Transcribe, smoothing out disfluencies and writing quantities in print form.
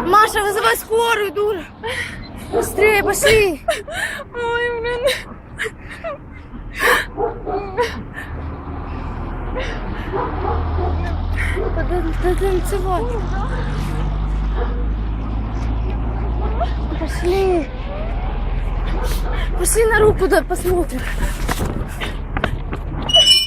Маша, вызывай скорую, дура. Быстрее, пошли. Ой, блин. Танцевать. Пошли. Пошли на руку, да, посмотрим.